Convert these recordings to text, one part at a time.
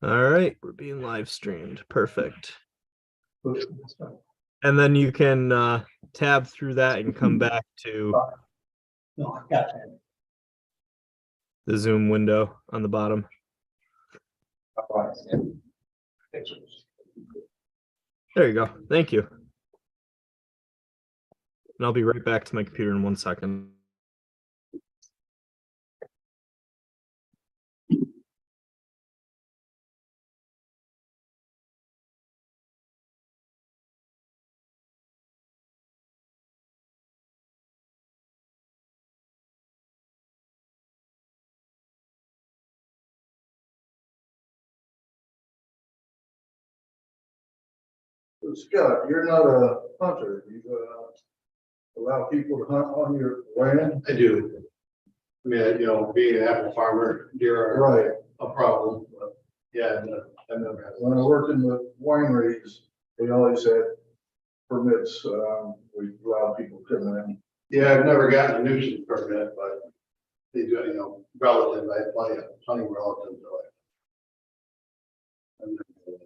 All right, we're being live streamed. Perfect. And then you can tab through that and come back to No, I got that. the Zoom window on the bottom. There you go. Thank you. And I'll be right back to my computer in 1 second. Scott, you're not a hunter. You allow people to hunt on your land? I do. I mean, being an apple farmer, deer are Right. a problem, but yeah, I've never had When I one. worked in the wineries, they always had permits. We allowed people to come in. Yeah, I've never gotten a nuisance permit, but they do, relatives, I have plenty of hunting relatives. So I've never had one.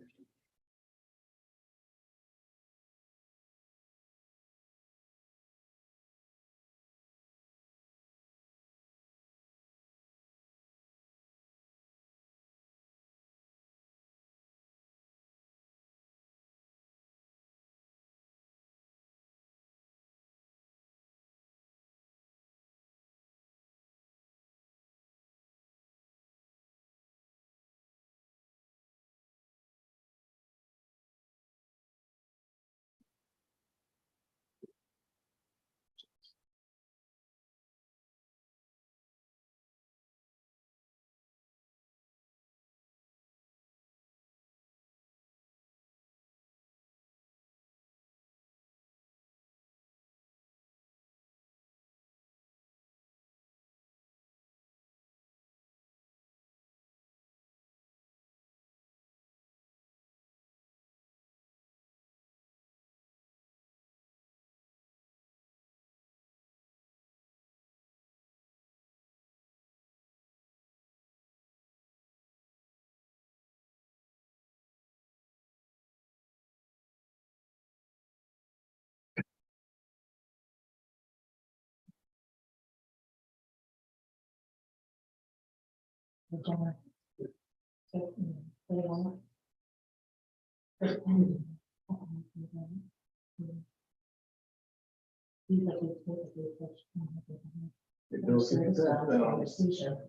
It goes to that, then I'll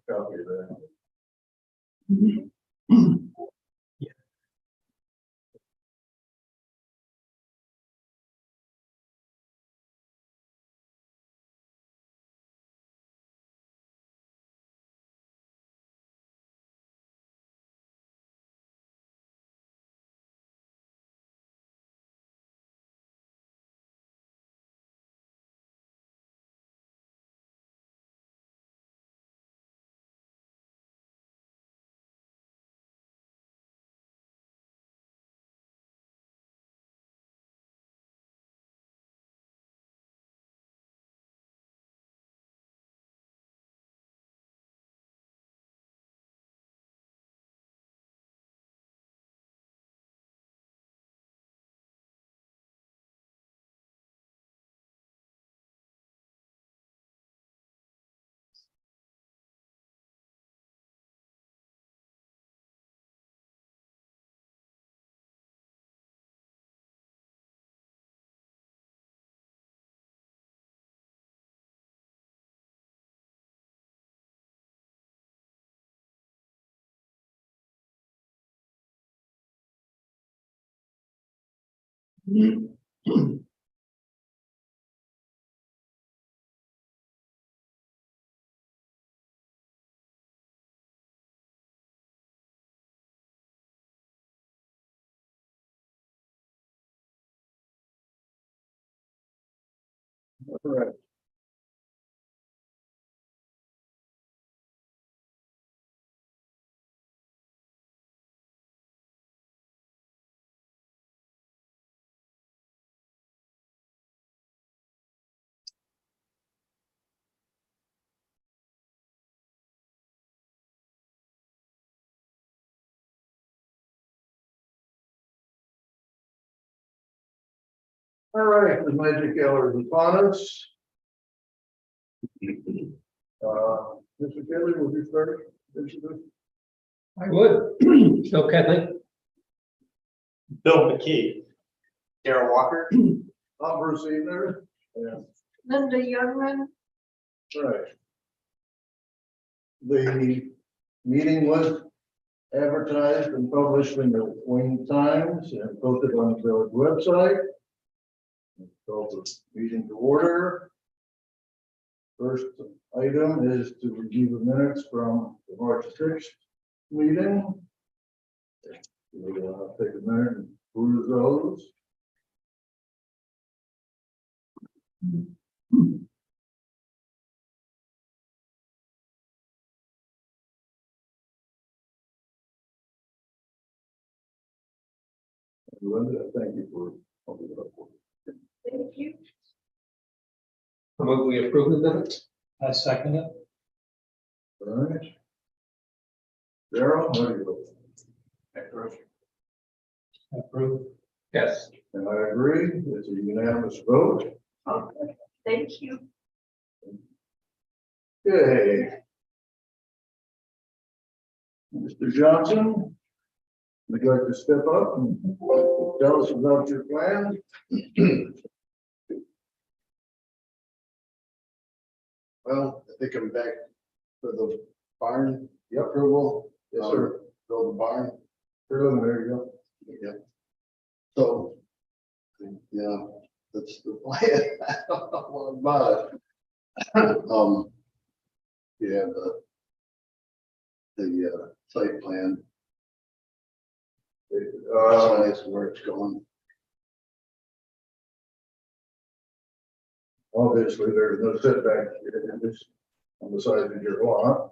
copy that. All right. All right, the magic hour is upon us. Mr. Kelly, will you start? I would. So Kathleen, Bill McKee. Darrell Walker. I'm Bruce Evener. Yeah, Linda Youngman. right. The meeting was advertised and published in the Wayne Times and posted on the village website. Call the meeting to order. First item is to review the minutes from the March 6th meeting. We'll take a minute and approve those. Linda, thank you for opening it up. Thank you. I move we approve the minutes. I second it. All right. Darrell, what do you look? Approve. Yes. And I agree, it's a unanimous vote. Okay, thank you. Okay. Mr. Johnson, would you like to step up and tell us about your plan? Well, I think I'm back for the barn approval. Yes, sir. Build the barn. There you go. Yeah. So, yeah, that's the plan. I don't know what about it. Yeah, the site plan, size where it's going. Obviously, there's no setback in this on the side of your lot.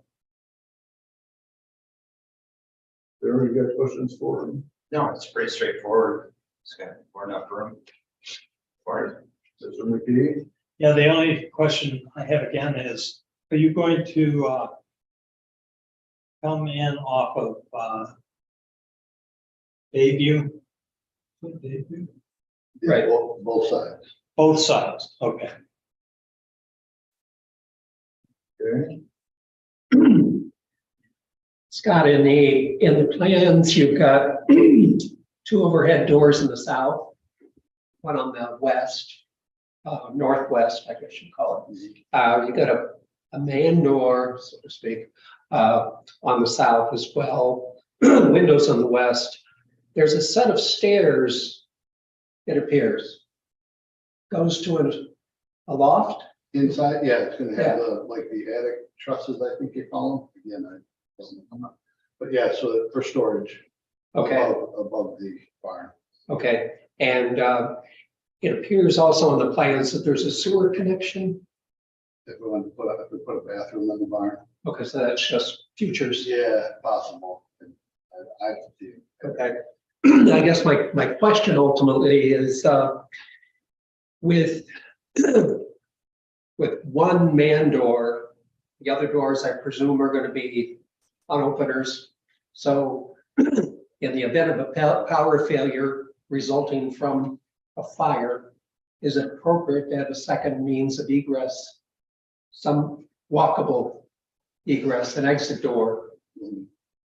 There we got questions for him. No, it's pretty straightforward. It's got more enough room for it. Mr. McKee, Yeah, the only question I have again is, are you going to come in off of Bayview? Bayview? Yeah, Right. Both sides. Both sides, okay. okay, Scott, in the plans, you've got two overhead doors in the south, one on the west, northwest, I guess you'd call it. You got a man door, so to speak, on the south as well, windows on the west. There's a set of stairs, it appears, goes to a loft. Inside, yeah, it's gonna have the, like the attic trusses, I think you call them. Again, I don't know. But yeah, so for storage. Okay. Above the barn. Okay, and it appears also on the plans that there's a sewer connection. If we want to put if we put a bathroom in the barn. Okay, so that's just futures. Yeah, possible. I see. Okay. I guess my question ultimately is with with one man door, the other doors I presume are going to be on openers. So in the event of a power failure resulting from a fire, is it appropriate to have a second means of egress, some walkable egress, an exit door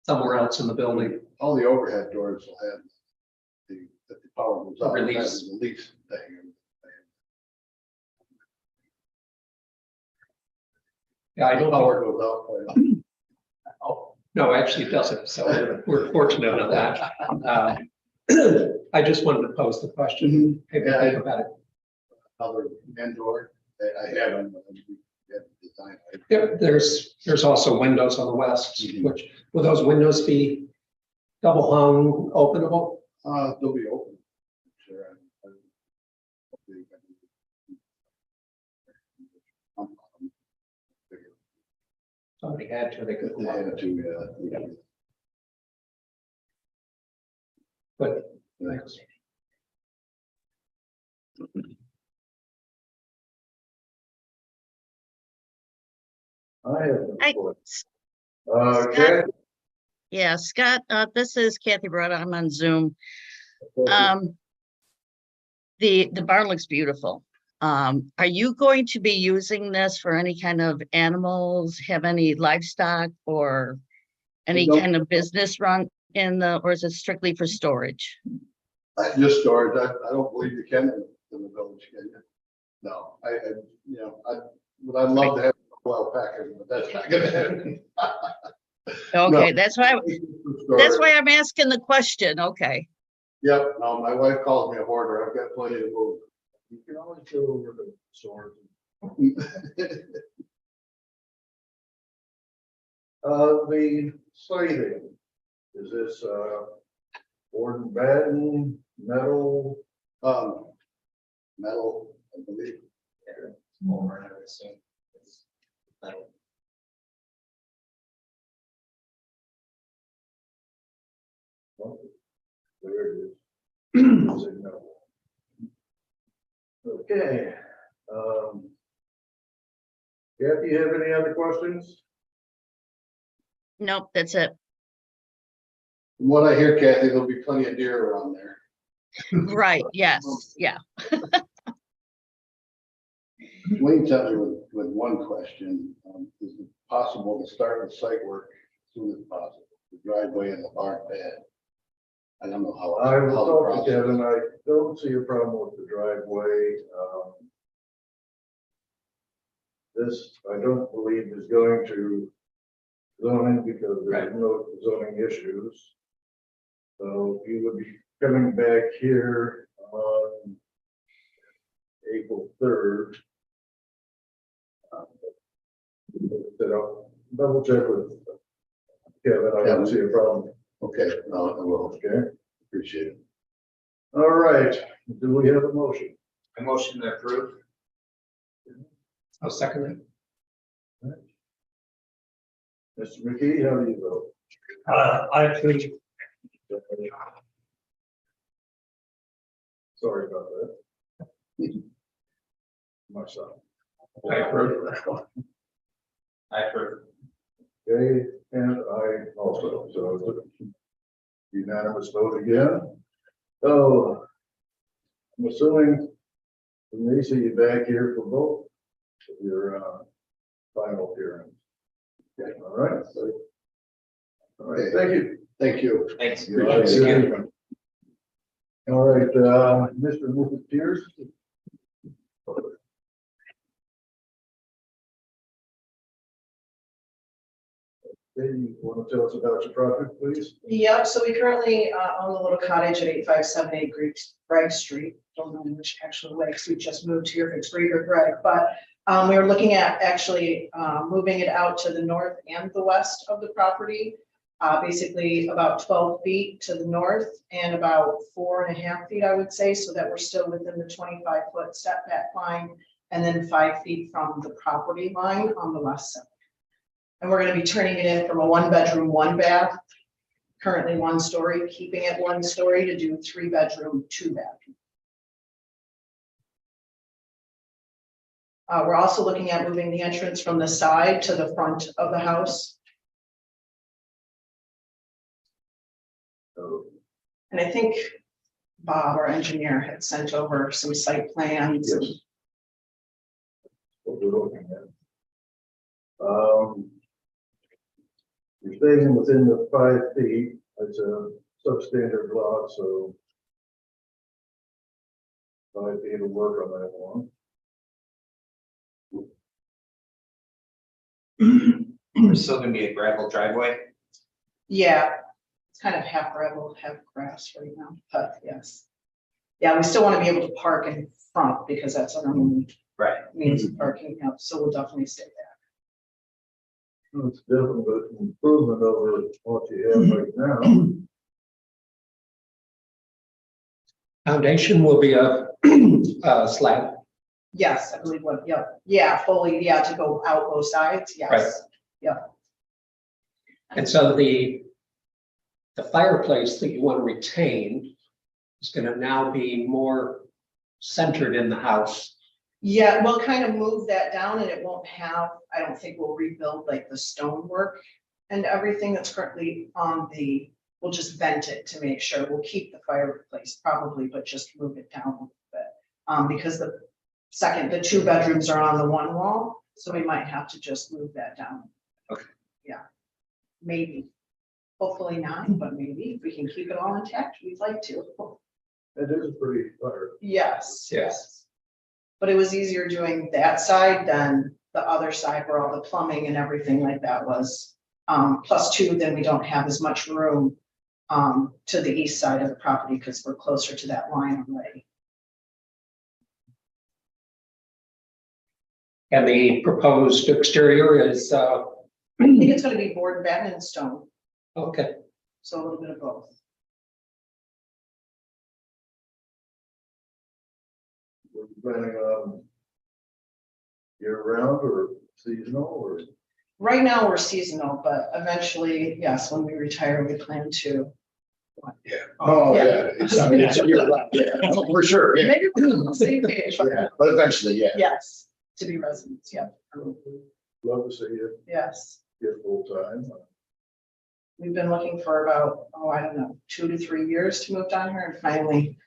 somewhere else in the building? All the overhead doors will have the power goes out. Release. The release thing. Yeah, I don't know. Power goes out quite often. Oh, no, actually it doesn't. So we're fortunate of that. I just wanted to pose the question. Maybe Yeah. think about it. Other end door, I haven't. Design. There's also windows on the west, Mhm. which will those windows be double hung, openable? They'll be open. Sure. Somebody had to, they could. If they had to, yeah. But thanks. I have. no Hi. questions. Scott? Okay. Yeah, Scott, this is Kathy Broad. I'm on Zoom. The barn looks beautiful. Are you going to be using this for any kind of animals, have any livestock or any Nope. kind of business run in the, or is it strictly for storage? Just storage. I don't believe you can in the village, can you? No, but I'd love to have a well packer, but that's not gonna happen. Okay, that's why I'm asking the question. Okay. Yep, no, my wife calls me a hoarder. I've got plenty to move. You can always go over to storage. The slating, is this, board and batten, metal? Metal, I believe. Over, I would assume. It's metal. There it is. Is it metal? Okay. Kathy, you have any other questions? Nope, that's it. From what I hear, Kathy, there'll be plenty of deer around there. Right, yes, yeah. Wayne sent me with one question. Is it possible to start the site work as soon as possible? The driveway and the barn pad. I don't know how. I will how the talk to process- Kevin. I don't see a problem with the driveway. This, I don't believe is going to zoning because there's no zoning issues. So he would be coming back here on April 3rd. I'll double check with Kevin. I don't see a problem. Okay, no, I will. Okay. Appreciate it. All right. Do we have a motion? A motion to approve. I'll second it. Mr. McKee, how do you vote? I approve. Sorry about that. Myself. I approve. I approve. Okay, and I also, so it's a unanimous vote again. So I'm assuming we may see you back here for both of your final hearings. Okay, all right. All right, thank you. Thank you. Thanks. Appreciate it. All right, Mr. and Mrs. Pierce. You want to tell us about your project, please? Yep, so we currently own a little cottage at 8578 Greg Street. Don't know which actual way, because we just moved here, if it's Greg or Greg, but we were looking at actually moving it out to the north and the west of the property. Basically about 12 feet to the north and about 4.5 feet, I would say, so that we're still within the 25-foot setback line, and then 5 feet from the property line on the west side. And we're going to be turning it in from a 1-bedroom, 1-bath, currently 1 story, keeping it 1 story to do 3-bedroom, 2-bath. We're also looking at moving the entrance from the side to the front of the house. And I think Bob, our engineer, had sent over some site plans. Yes. What we're looking at. You're staying within the 5 feet. It's a substandard lot, so 5 feet will work on that one. There's still gonna be a gravel driveway. Yeah, it's kind of half gravel, half grass right now, but yes. Yeah, we still want to be able to park in front because that's our only Right. means of parking up, so we'll definitely stay there. It's definitely an improvement over what you have right now. Foundation will be a slab. Yes, I believe what, yep, yeah, fully, yeah, to go out both sides, yes. And so the fireplace that you want to retain is going to now be more centered in the house. Yeah, we'll kind of move that down and it won't have, I don't think we'll rebuild like the stonework and everything that's currently on we'll just vent it to make sure. We'll keep the fireplace probably, but just move it down a little bit. Because the 2 bedrooms are on the one wall, so we might have to just move that down. Okay. Yeah, maybe. Hopefully not, but maybe if we can keep it all intact, we'd like to. It is pretty clear. Yes. Yes. But it was easier doing that side than the other side where all the plumbing and everything like that was. +2, then we don't have as much room to the east side of the property because we're closer to that line already. And the proposed exterior is, I think it's gonna be board and batten and stone, okay, so a little bit of both. We're planning on year round or seasonal or? Right now, we're seasonal, but eventually, yes, when we retire, we plan to. Oh, Yeah. yeah, it's, I mean, it's a year round, yeah, for sure, yeah. Maybe we're on the same page, but Yeah, but eventually, yeah. yes, to be residents, yeah, Love to see you yes. get full time. We've been looking for about, I don't know, 2 to 3 years to move down here and finally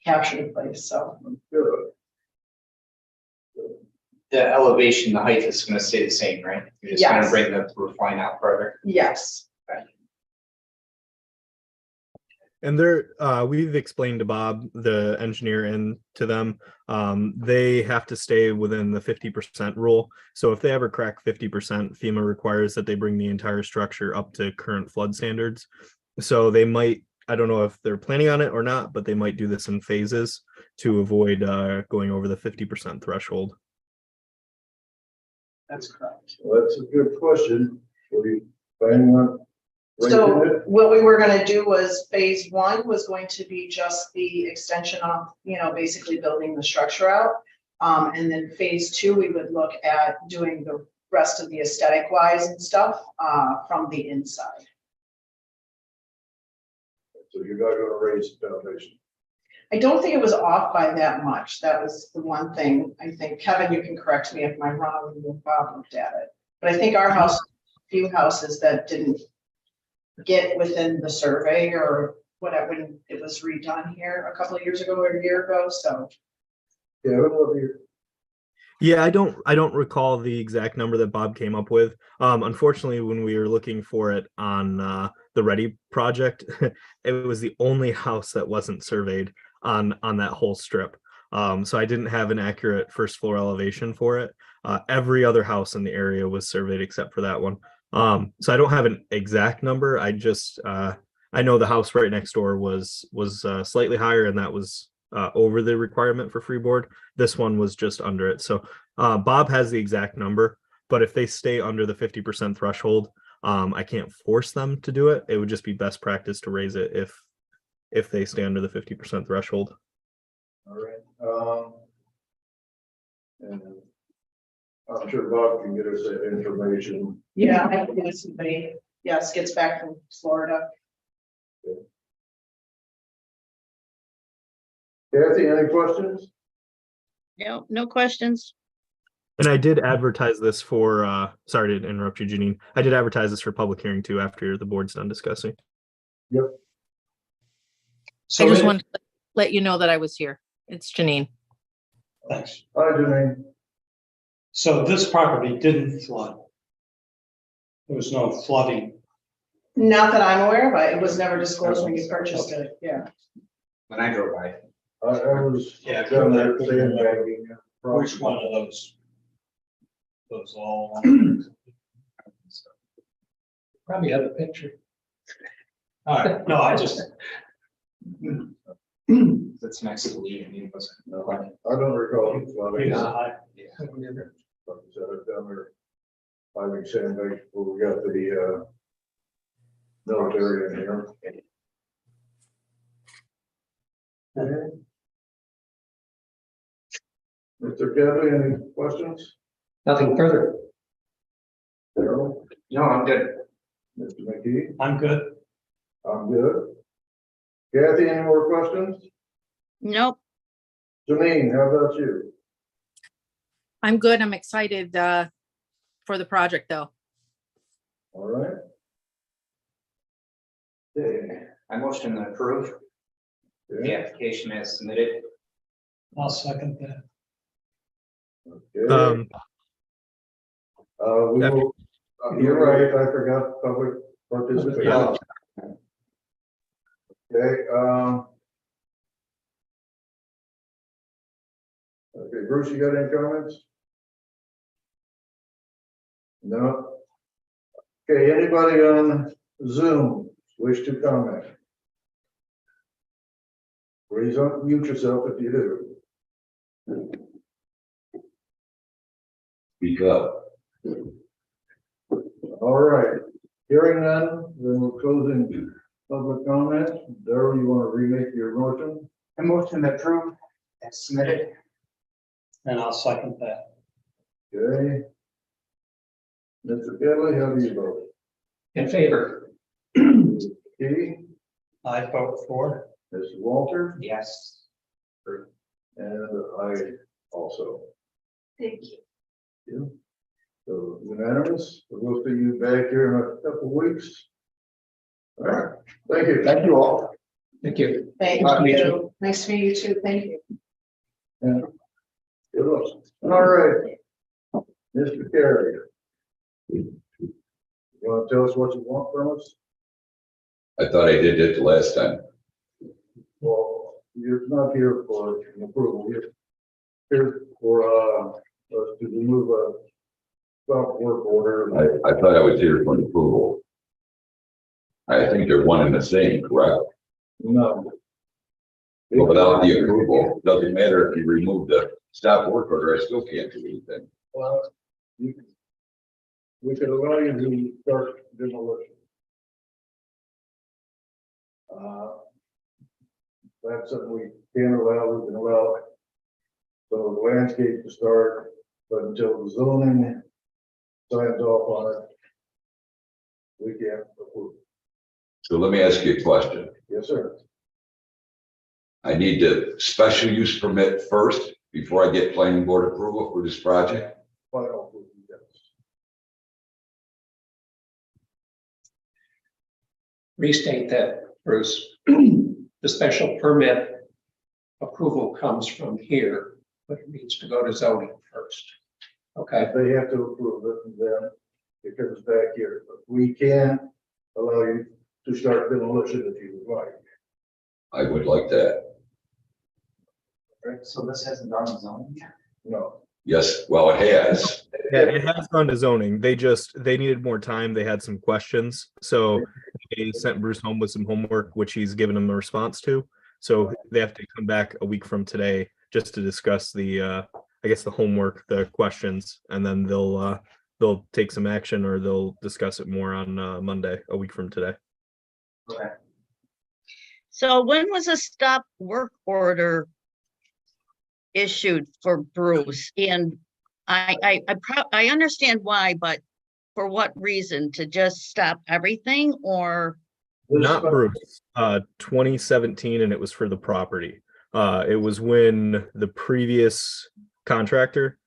captured a place, so. Good. The elevation, the height is gonna stay the same, right? You're just gonna Yes. bring the roof line out further. Yes, And we've explained to Bob, the engineer, and to them, they have to stay within the 50% rule. So if they ever crack 50%, FEMA requires that they bring the entire structure up to current flood standards. So they might, I don't know if they're planning on it or not, but they might do this in phases to avoid going over the 50% threshold. that's correct. Well, that's a good question. Were you planning on? So raising it? what we were gonna do was phase 1 was going to be just the extension of, basically building the structure out. And then phase 2, we would look at doing the rest of the aesthetic wise and stuff, from the inside. So you're not gonna raise the foundation? I don't think it was off by that much. That was the one thing, I think, Kevin, you can correct me if I'm wrong when Bob looked at it. But I think our house, few houses that didn't get within the survey or whatever, when it was redone here a couple of years ago or a year ago, so. Yeah, what do you? Yeah, I don't recall the exact number that Bob came up with. Unfortunately, when we were looking for it on the Ready project, it was the only house that wasn't surveyed on that whole strip. So I didn't have an accurate first floor elevation for it. Every other house in the area was surveyed except for that one. So I don't have an exact number. I just I know the house right next door was slightly higher, and that was over the requirement for freeboard. This one was just under it. So Bob has the exact number, but if they stay under the 50% threshold, I can't force them to do it. It would just be best practice to raise it if they stay under the 50% threshold. All right. And I'm sure Bob can get us that information. Yeah, I think somebody, yes, gets back from Florida. Kathy, any questions? No, no questions. And I did advertise this for, sorry to interrupt you, Janine. I did advertise this for public hearing too after the board's done discussing. So I just it- wanted to let you know that I was here. It's Janine. Thanks. Hi, Janine. So this property didn't flood. There was no flooding. Not that I'm aware of, it was never disclosed when you purchased it, yeah. When I drove by. I was. Yeah, down there sandbagging. Which one of those? Those all. probably have a picture. All right, no, I just, That's next to Lee and he wasn't. No, I don't recall. it flooding. yeah, Like I- I said, I've down there climbing sandbags before we got to the military in here. Okay. Mr. Kelly, any questions? Nothing further. Daryl, No, I'm good. Mr. McKee, I'm good. I'm good. Kathy, any more questions? Nope. Janine, how about you? I'm good. I'm excited for the project, though. All right. Okay. I motion to approve the Yeah. application as submitted. I'll second that. Okay, Um, we will, you're right, I forgot public participation. Okay, okay, Bruce, you got any comments? No? Okay, anybody on Zoom wish to comment? Please unmute yourself if you do. Speak up. All right, hearing none, then we're closing public comment. Darrell, you want to remake your motion? I motion to approve as submitted. And I'll second that. Okay. Mr. Kelly, how do you vote? In favor? Katie, I vote for. Mr. Walter, Yes. and I also. Thank you. So unanimous, we'll see you back here in a couple of weeks. All right, thank you. Thank you all. Thank you. Thank Nice to meet you. Nice to meet you too. Thank you. And good luck. All right, Mr. Carey. You want to tell us what you want from us? I thought I did it the last time. Well, you're not here for an approval, you're here for us to remove a stop work order. I thought I was here for an approval. I think they're one and the same, correct? No. But without the approval, doesn't matter if you remove the stop work order, I still can't do anything. Well, we could allow you to start demolition. That's something we can allow, we can allow. So the landscape to start, but until the zoning signs off on it, we can't approve. So let me ask you a question. Yes, sir. I need the special use permit first before I get planning board approval for this project. Final approval, yes. Restate that, Bruce. The special permit approval comes from here, but it needs to go to zoning first. Okay, They have to approve it, and then it comes back here. But we can allow you to start demolition if you would like. I would like that. So this hasn't gone to zoning yet? No. Yes, well, it has. Yeah, it has gone to zoning. They needed more time. They had some questions. So they sent Bruce home with some homework, which he's given them a response to. So they have to come back a week from today just to discuss the, I guess, the homework, the questions, and then they'll take some action or they'll discuss it more on Monday, a week from today. Okay. So when was a stop work order issued for Bruce? And I understand why, but for what reason? To just stop everything, or? Not Bruce, 2017, and it was for the property. It was when the previous contractor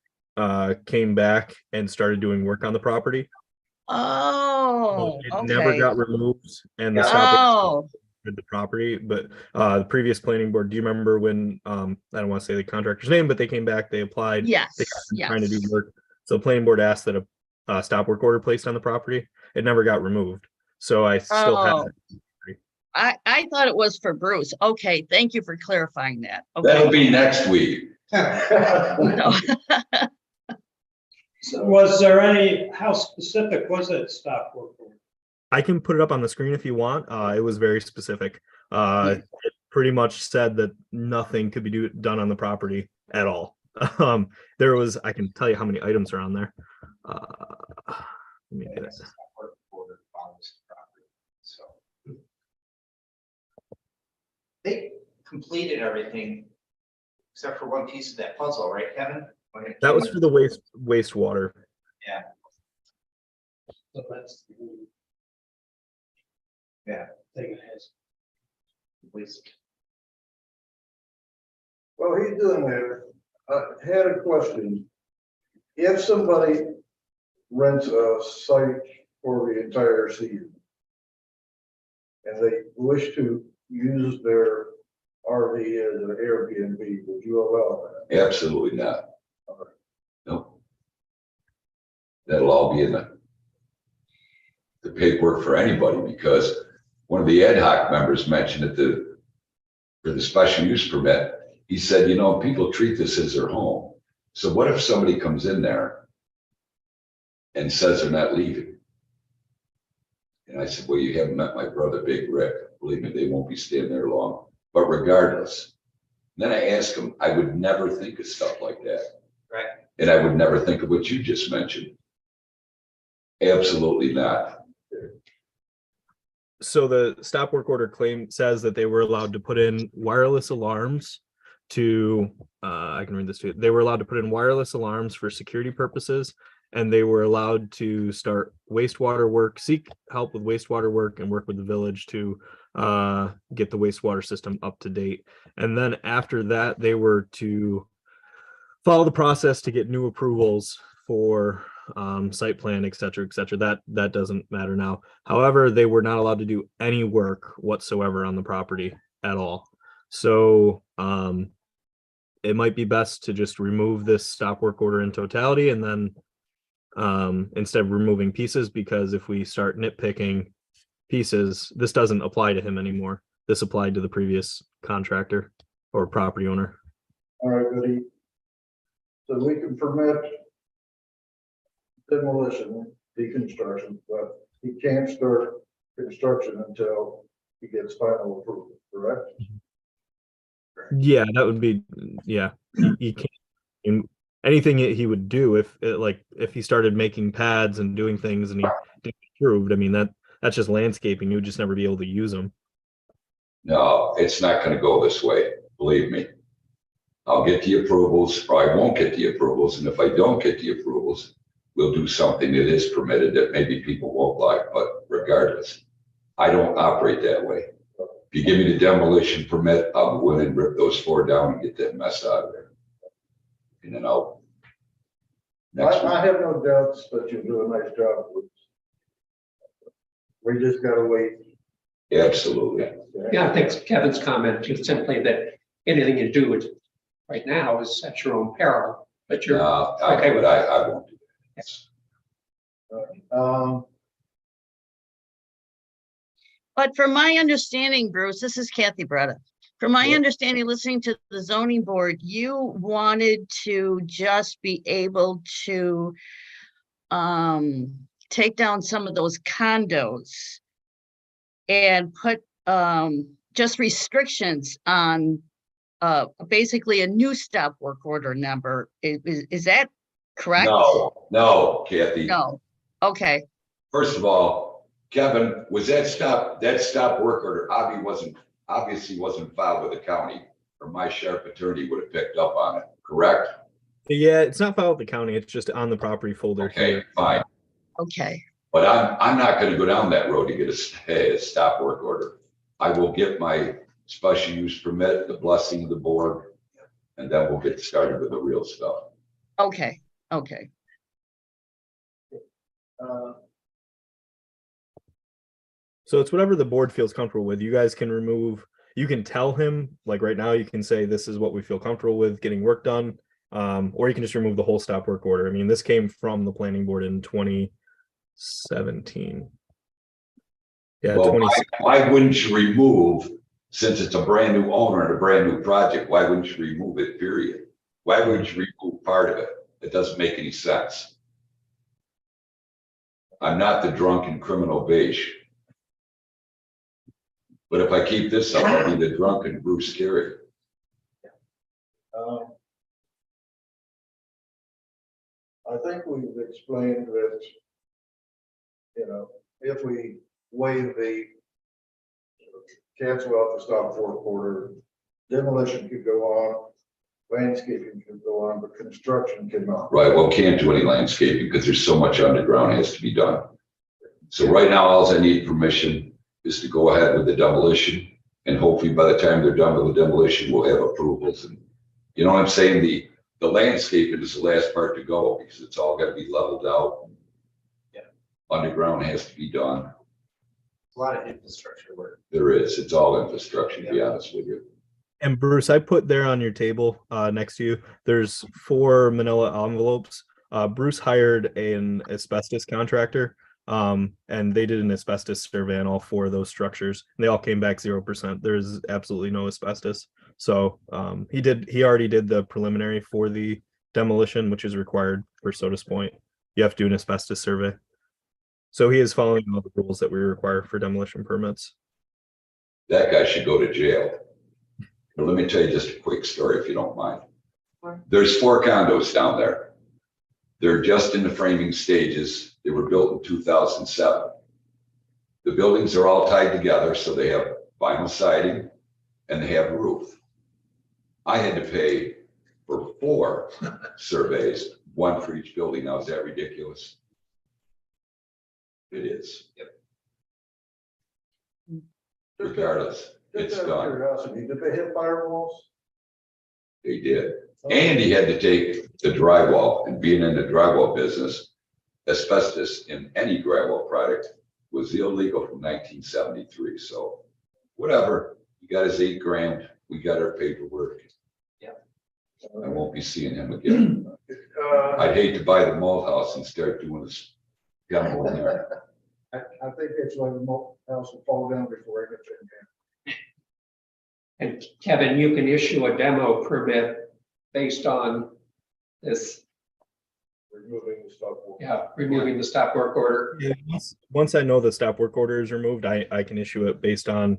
came back and started doing work on the property. Oh, It never okay. got removed, and the stop Oh, with the property. But the previous planning board, do you remember when I don't want to say the contractor's name, but they came back, they applied, yes, they were trying to do yes. work. So the planning board asked that a stop work order placed on the property. It never got removed. So I still have Oh. it. I thought it was for Bruce. Okay, thank you for clarifying that. That'll Okay. be next week. No. So was there any, how specific was it stop work order? I can put it up on the screen if you want. It was very specific. It pretty much said that nothing could be done on the property at all. There was, I can tell you how many items are on there. Let me get it. So they completed everything except for one piece of that puzzle, right, Kevin? When it That came was with- for the wastewater. So that's the Yeah. thing it has. waste. Well, he's doing that. I had a question. If somebody rents a site for the entire season and they wish to use their RV as an Airbnb, would you allow that? Absolutely not. Nope. That'll all be in the paperwork for anybody, because one of the ad hoc members mentioned for the special use permit, he said, you know, people treat this as their home. So what if somebody comes in there and says they're not leaving? And I said, well, you haven't met my brother, Big Rick. Believe me, they won't be staying there long. But regardless, then I asked him, I would never think of stuff like that. Right. And I would never think of what you just mentioned. Absolutely not. So the stop work order claim says that they were allowed to put in wireless alarms to, I can read this to you. They were allowed to put in wireless alarms for security purposes, and they were allowed to start wastewater work, seek help with wastewater work, and work with the village to get the wastewater system up to date. And then after that, they were to follow the process to get new approvals for site plan, et cetera, et cetera. That doesn't matter now. However, they were not allowed to do any work whatsoever on the property at all. So it might be best to just remove this stop work order in totality, and then instead of removing pieces, because if we start nitpicking pieces, this doesn't apply to him anymore. This applied to the previous contractor or property owner. All right, Goody. So we can permit demolition, deconstruction, but he can't start construction until he gets final approval, correct? Yeah, that would be, yeah, he can't, and anything he would do if he started making pads and doing things and he didn't approved, I mean, that's just landscaping. You would just never be able to use them. No, it's not gonna go this way, believe me. I'll get the approvals, or I won't get the approvals, and if I don't get the approvals, we'll do something that is permitted that maybe people won't like, but regardless, I don't operate that way. If you give me the demolition permit, I'll go in and rip those 4 down and get that mess out of there. And then I'll. Next I have no doubts that you'll do a nice job. We just gotta wait. Absolutely. Yeah, I think Kevin's comment just simply that anything you do is right now is at your own peril, but you're okay with that. I won't do that. But from my understanding, Bruce, this is Kathy Bretta. From my Yeah. understanding, listening to the zoning board, you wanted to just be able to take down some of those condos and put just restrictions on basically a new stop work order number. Is that correct? No, Kathy. No. Okay. First of all, Kevin, was that stop work order obviously wasn't filed with the county, or my sheriff attorney would have picked up on it, correct? Yeah, it's not filed with the county. It's just on the property folder Okay, here. fine. Okay. But I'm not gonna go down that road to get a stop work order. I will get my special use permit, the blessing of the board, and then we'll get started with the real stuff. Okay. Okay. So it's whatever the board feels comfortable with. You guys can remove, you can tell him, like right now, you can say, this is what we feel comfortable with getting work done. Or you can just remove the whole stop work order. I mean, this came from the planning board in 2017. Yeah, Well, 20. why wouldn't you remove, since it's a brand new owner and a brand new project, why wouldn't you remove it, period? Why wouldn't you remove part of it? It doesn't make any sense. I'm not the drunken criminal beige. But if I keep this up, I'll be the drunken Bruce Carey. I think we've explained that, you know, if we waive the cancel out the stop work order, demolition could go on, landscaping could go on, but construction cannot. Right, well, can't do any landscaping because there's so much underground has to be done. So right now, all I need permission is to go ahead with the demolition, and hopefully by the time they're done with the demolition, we'll have approvals. And you know what I'm saying? The landscaping is the last part to go because it's all got to be leveled out. Yeah. Underground has to be done. A lot of infrastructure work. There is. It's all infrastructure, to be honest with you. And Bruce, I put there on your table next to you, there's 4 manila envelopes. Bruce hired an asbestos contractor, and they did an asbestos survey on all 4 of those structures. And they all came back 0%. There's absolutely no asbestos. So he already did the preliminary for the demolition, which is required for Sodas Point. You have to do an asbestos survey. So he is following all the rules that we require for demolition permits. That guy should go to jail. But let me tell you just a quick story, if you don't mind. There's 4 condos down there. They're just in the framing stages. They were built in 2007. The buildings are all tied together, so they have vinyl siding and they have a roof. I had to pay for 4 surveys, 1 for each building. Now, is that ridiculous? It is. Regardless, it's Just out of done. curiosity, did they hit firewalls? They did. And he had to take the drywall, and being in the drywall business, asbestos in any drywall product was illegal from 1973. So whatever, he got his 8 grand. We got our paperwork. I won't be seeing him again. I'd hate to buy the malt house and start doing this demo in there. I think it's like the house will fall down before it gets in. And Kevin, you can issue a demo permit based on this, Removing the stuff. removing the stop work order. Yeah, once I know the stop work order is removed, I can issue it based on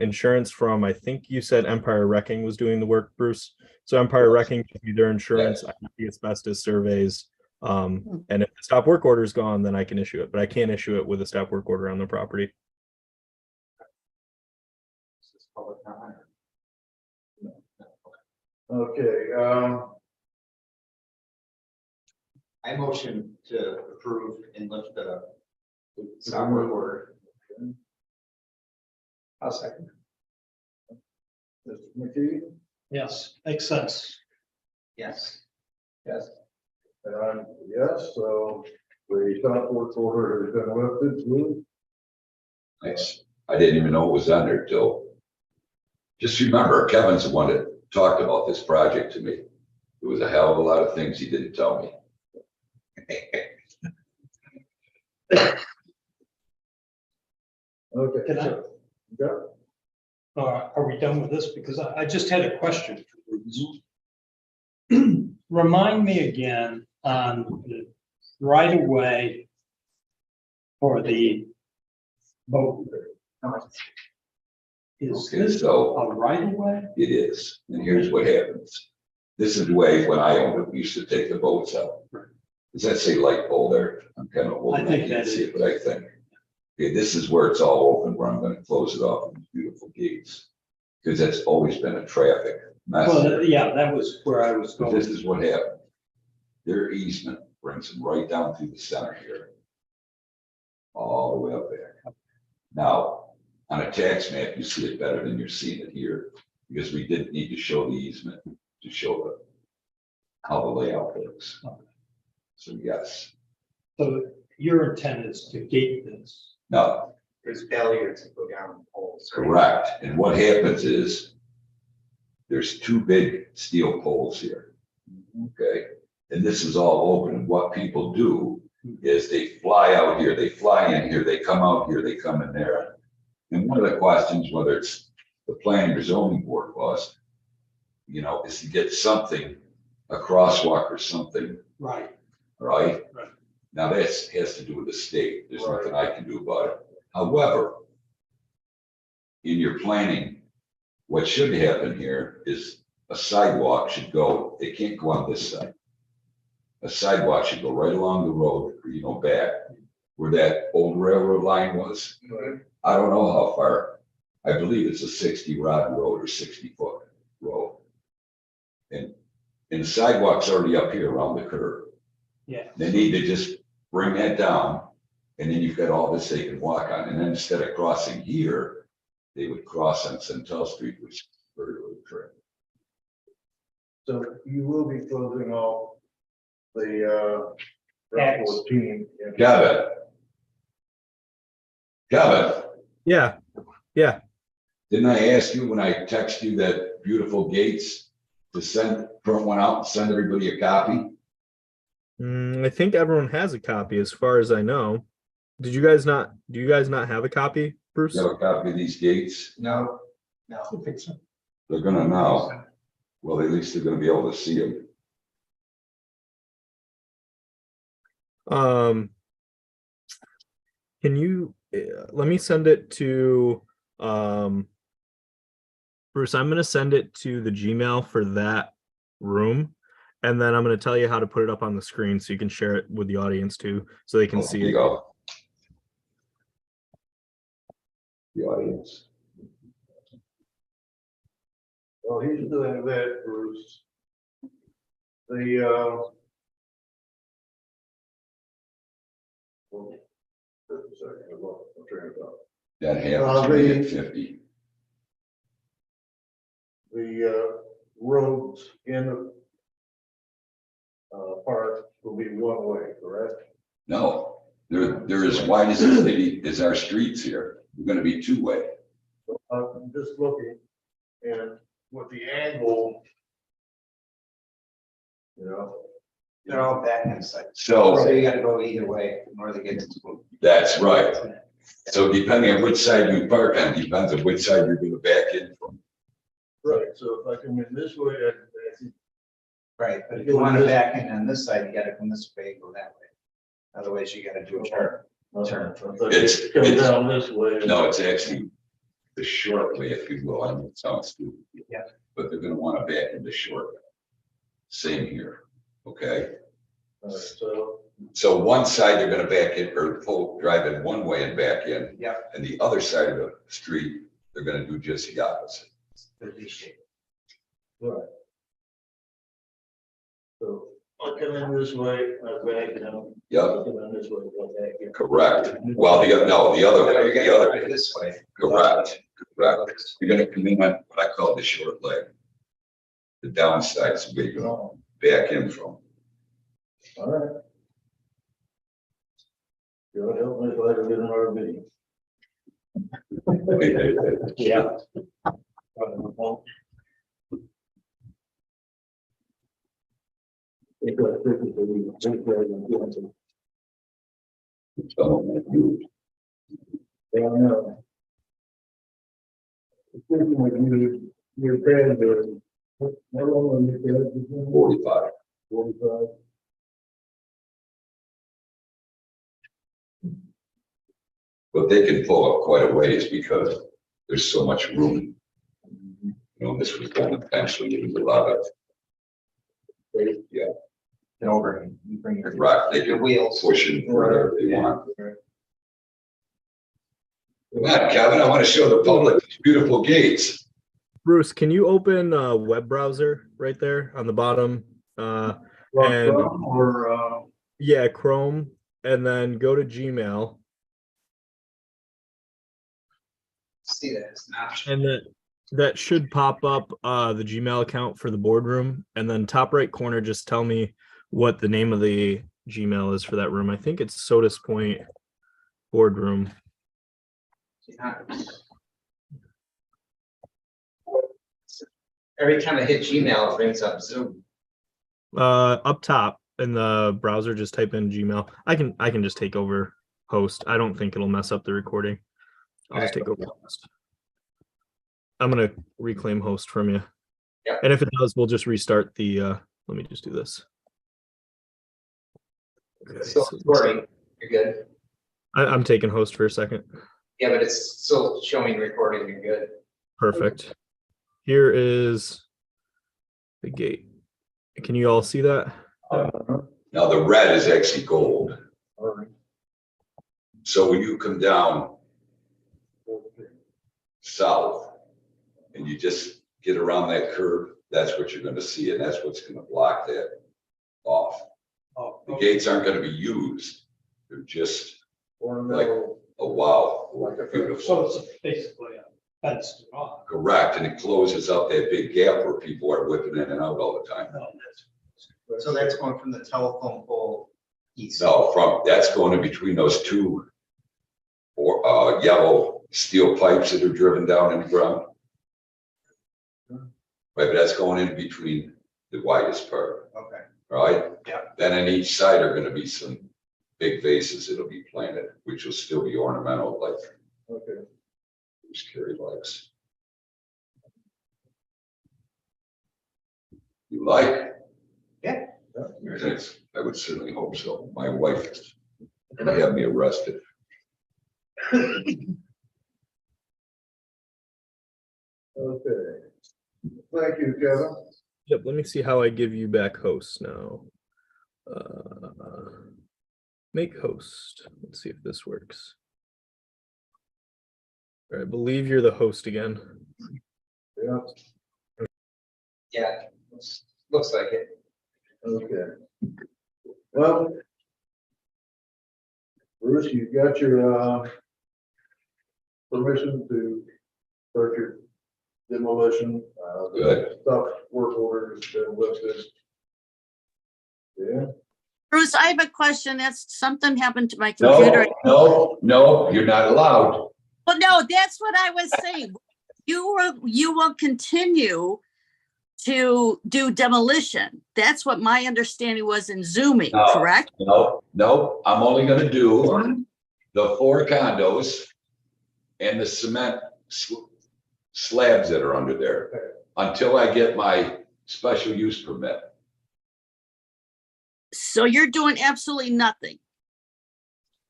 insurance from, I think you said Empire Wrecking was doing the work, Bruce. So Empire Wrecking gives me their insurance, I can the asbestos surveys. And if the stop work order is gone, then I can issue it, but I can't issue it with a stop work order on the property. Okay, I motion to approve and lift the stop work order. I'll second. Mr. McKee, Yes, makes sense. Yes. Yes. and I'm yes, so the stop work order has been lifted. Lou? Nice. I didn't even know it was on there till. Just remember, Kevin's the one that talked about this project to me. There was a hell of a lot of things he didn't tell me. Okay. Can I- so- Yeah, Are we done with this? Because I just had a question. for Bruce. Remind me again on the right of way for the boat. Is Okay, this so a right of way? it is, and here's what happens. This is the way when I owned it, we used to take the boats out. Does that say light pole there? I'm kind of old, I and I think can't that see is. it, but I think. Okay, this is where it's all open, where I'm gonna close it off with beautiful gates. Because that's always been a traffic mess. Well, yeah, that was where I was But going. this is what happened. Their easement brings them right down through the center here. All the way up there. Now, on a tax map, you see it better than you're seeing it here, because we didn't need to show the easement to show the how the layout works. So yes, So your intent is to gate this. no, There's failure to go down poles. right? correct. And what happens is there's 2 big steel poles here. Okay, and this is all open. And what people do is they fly out here, they fly in here, they come out here, they come in there. And one of the questions, whether it's the planning or zoning board was, is to get something, a crosswalk or something, Right. right? Right. Now that has to do with the state. There's Right. nothing I can do about it. However, in your planning, what should happen here is a sidewalk should go, it can't go on this side. A sidewalk should go right along the road, back where that old railroad line was. I don't know how far. I believe it's a 60 rod road or 60-foot road. And the sidewalk's already up here around the curve. Yeah. They need to just bring that down, and then you've got all this they can walk on. And then instead of crossing here, they would cross on Centel Street, which is very little trip. so you will be closing off the, Yes. Route 14. Kevin. Yeah, Didn't I ask you when I text you that beautiful Gates to print one out and send everybody a copy? I think everyone has a copy as far as I know. Do you guys not have a copy, Bruce? You have a copy of these Gates? No, I no. don't think so. They're gonna now. Well, at least they're gonna be able to see them. Can you, let me send it to, Bruce, I'm gonna send it to the Gmail for that room. And then I'm gonna tell you how to put it up on the screen so you can share it with the audience too, so they can see There you it. go. The audience. Well, he's doing that, Bruce. The, well, just a second, I'm trying to talk. That happens when you get 50. The roads in the park will be one way, correct? No, they're as wide as the city as our streets here. They're gonna be two-way. So I'm just looking and with the angle, you know, They're all back inside. So So you gotta go either way in order to get to school. that's right. So depending on which side you park on, depends on which side you're gonna back in from. right, so if I come in this way, I Right, but if you want to back in on this side, you gotta come this way and go that way. Otherwise, you gotta do a turn. Turn. It's- come it's- down this way. No, it's actually the short way, if you will. I know it sounds stupid. Yeah. But they're gonna wanna back in the short way. Same here, okay? So, So one side they're gonna back in or drive in one way and back in. Yeah. And the other side of the street, they're gonna do just the opposite. The V shape. right. So I come in this way, I back in, I Yep, come in this way, go back in. correct. Well, the other way, You're the gonna other, go right this way. correct, correct. You're gonna come in on what I call the short leg. The downside is where you're gonna back in from. All right. God help me if I can get an RV. Yeah. Yeah, I know. Speaking of you, your grandbaby, how long are your kids? 45. 45. But they can pull up quite a ways because there's so much room. You know, this was done intentionally, there was a lot of. Yeah, Get over and you bring your. right, they Your can wheels. push it wherever they want. Come on, Kevin, I want to show the public these beautiful gates. Bruce, can you open a web browser right there on the bottom? And Or, yeah, Chrome, and then go to Gmail, See that as an option. and that should pop up the Gmail account for the boardroom, and then top right corner, just tell me what the name of the Gmail is for that room. I think it's Sodas Point Boardroom. Every time I hit Gmail, it brings up Zoom. Up top in the browser, just type in Gmail. I can just take over host. I don't think it'll mess up the recording. I'll just take over host. I'm gonna reclaim host from you. Yeah. And if it does, we'll just restart the let me just do this. Okay, Still so recording. You're good. I'm taking host for a second. Yeah, but it's still showing recording. You're good. Perfect. Here is the gate. Can you all see that? Now, the red is actually gold. all right. So when you come down south and you just get around that curve, that's what you're gonna see, and that's what's gonna block that off. Oh, The gates aren't gonna be used. They're just Ornamental, a wow, Like a- beautiful. So it's basically a fenced off. Correct, and it closes up that big gap where people are whipping in and out all the time. So that's going from the telephone pole east. No, that's going in between those two or yellow steel pipes that are driven down in the ground. Right, but that's going in between the widest part, Okay. right? Yeah. Then on each side are gonna be some big vases that'll be planted, which will still be ornamental, like Okay. Bruce Carey likes. You like? Yeah. Thanks. I would certainly hope so. My wife is gonna have me arrested. Okay. Thank you, Kevin. Yep, let me see how I give you back host now. Make host. Let's see if this works. All right, I believe you're the host again. Yeah, Yeah, looks like it. okay. Well, Bruce, you've got your permission to start your demolition. Good. Stuff, work orders, been listed. Yeah, Bruce, I have a question. That's something happened to my computer. No, you're not allowed. Well, no, that's what I was saying. You will continue to do demolition. That's what my understanding was in Zooming, No. correct? No, I'm only gonna do the 4 condos and the cement slabs that are under there until I get my special use permit. So you're doing absolutely nothing.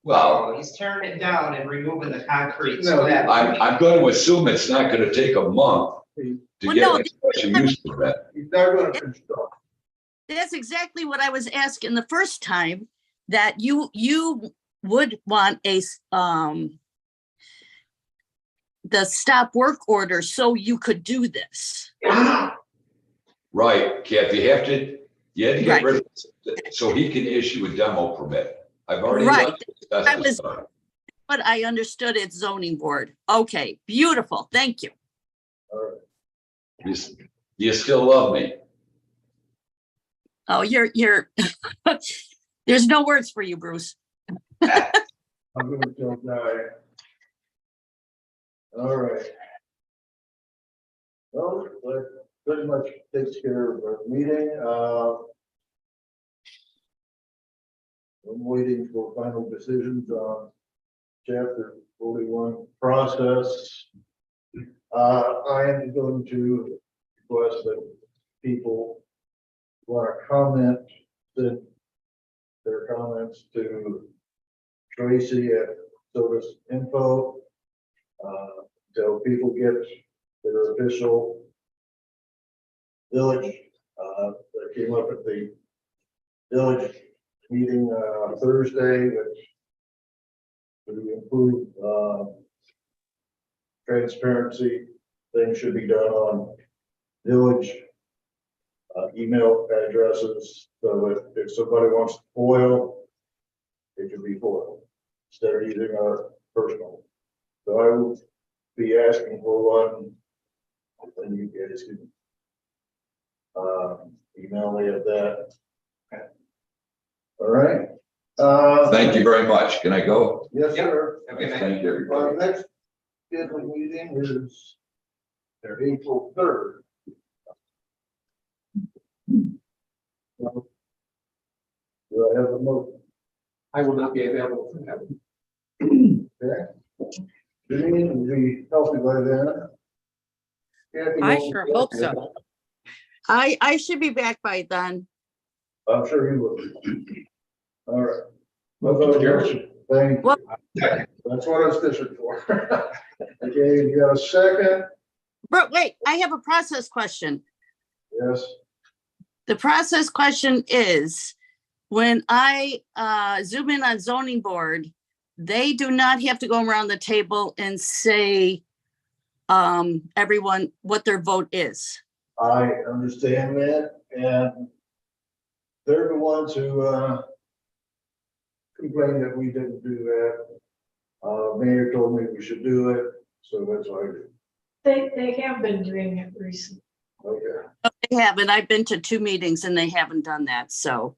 Well, He's tearing it down and removing the concrete. No, I'm going to assume it's not gonna take a month to Well, get no, my special use permit. he's not gonna construct. That's exactly what I was asking the first time, that you would want the stop work order so you could do this. Right, Kathy, you had to get Right. rid of it so he can issue a demo permit. I've already. Right. let the asbestos done. But I understood it's zoning board. Okay, beautiful. Thank you. You still love me. Oh, you're there's no words for you, Bruce. I'm gonna tell Guy. All right. Well, that pretty much takes care of our meeting. I'm waiting for final decisions on chapter 41 process. I am going to request that people who want to comment, send their comments to Tracy at Sodas Info. Till people get their official village, that came up at the village meeting, Thursday, which to improve, transparency, things should be done on village email addresses, so if somebody wants to FOIL, it can be FOIL instead of using our personal. So I will be asking for one, then you guys can email me at that. All right. Thank you very much. Can I go? Yes, Yep. sir. Okay, Thank you, everybody. Our next scheduled meeting is April 3rd. Do I have a motion? I will not be available for that one. Okay. Janine will be healthy by then. Kathy I won't sure be hope back so. yet. I should be back by then. I'm sure you will. All right. Thank you. Well- That's what I was fishing for. Okay, you got a second? But wait, I have a process question. Yes. The process question is, when I zoom in on zoning board, they do not have to go around the table and say everyone what their vote is. I understand that, and they're the ones who complained that we didn't do that. Mayor told me we should do it, so that's what I did. They have been doing it recently. Okay. They haven't. I've been to 2 meetings and they haven't done that. So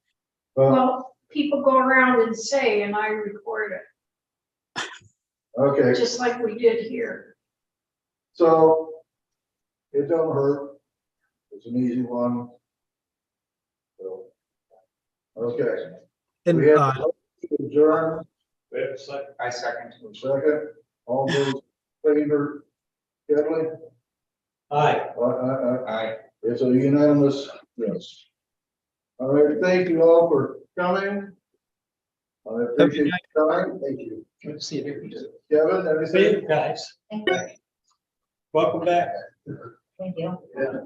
Well, Well, people go around and say, and I record it. Okay, just like we did here. so it don't hurt. It's an easy one. So, okay. And We have to adjourn. We have a second. I second. Second, all those in favor, Kelly? Aye. Aye. It's a unanimous, yes. All right, thank you all for coming. I appreciate your time. Thank you. Good to see you. Kevin, See everything? you guys. Welcome back. Yeah.